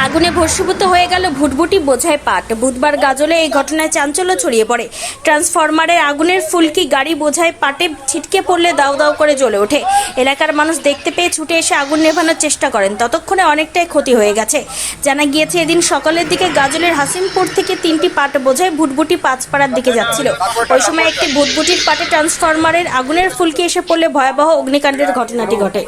আগুনে ভস্মীভূত হয়ে গেল ভুটভুটি বোঝাই পাট। বুধবার গাজলে এই ঘটনায় চাঞ্চল্য ছড়িয়ে পড়ে। ট্রান্সফরমারের আগুনের ফুলকি গাড়ি বোঝাই পাটে ছিটকে পড়লে দাউ দাউ করে জ্বলে ওঠে। এলাকার মানুষ দেখতে পেয়ে ছুটে এসে আগুন নেভানোর চেষ্টা করেন। ততক্ষণে অনেকটাই ক্ষতি হয়ে গেছে। জানা গিয়েছে, এদিন সকালের দিকে গাজলের হাসিমপুর থেকে 3টি পাট বোঝাই ভুটভুটি পাঁচপাড়ার দিকে যাচ্ছিল। ওই সময় একটি ভুটভুটির পাটে ট্রান্সফরমারের আগুনের ফুলকি এসে পড়লে ভয়াবহ অগ্নিকাণ্ডের ঘটনাটি ঘটে।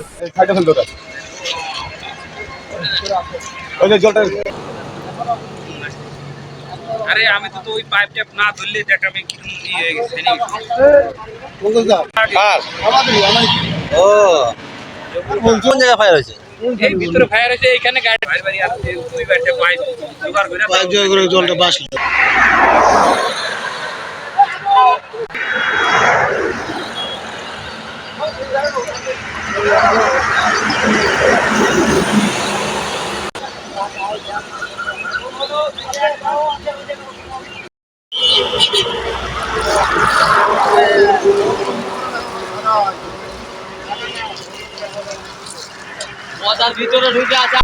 আরে আমি তো ওই পাইপ ট্যাপ না ধরলে দেখ আমি কি হয়ে গেছে ও কোন জায়গায় ফায়ার হয়েছে? এই ভিতরে ফায়ার হয়েছে, এখানে গাড়ি বাড়ি আসছে, ওই বাড়িতে পাইপ জোগাড় করে জলটা বাসলো। মজার ভিতরে ঢুকে আছে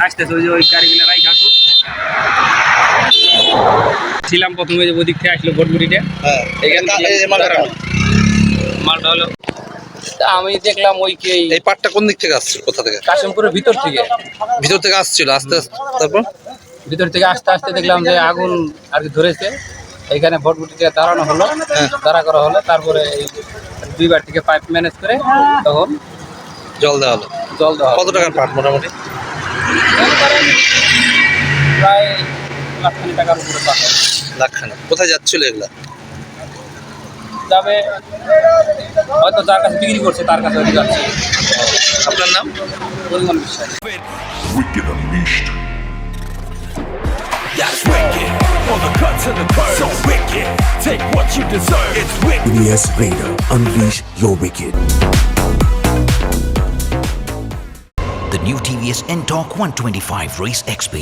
আসতেছে ওই যে ওই গাড়িগুলো রাইখ আসুক। ছিলাম প্রথমে যে ওদিক থেকে আসলো ভোটগুড়িটা, মালটা হলো আমি দেখলাম ওই কি এই পাটটা কোন দিক থেকে আসছে, কোথা থেকে? কাশিমপুরের ভিতর থেকে আসছিল আস্তে আস্তে। তারপর ভিতর থেকে আস্তে আস্তে দেখলাম যে আগুন আর কি ধরেছে। এইখানে ভোটগুটিতে দাঁড়ানো হলো, দাঁড়া করা হলো। তারপরে এই দুইবার থেকে পাইপ ম্যানেজ করে তখন জল দেওয়া হলো। কত টাকার পাট মোটামুটি? প্রায় লাখখানি টাকার উপরে পাট হবে। লাখখানা। কোথায় যাচ্ছিল এগুলা? যাবে হয়তো যার কাছে বিক্রি করছে তার কাছে হয়তো যাচ্ছে। আপনার নাম? পরিমাণ বিশ্বাস। Wicked Unleashed. That's wicked. All the cuts and the curves. So wicked. Take what you deserve. It's wicked. EBS Raider. Unleash your wicked. The new TVS N-Torque 125 Race XP.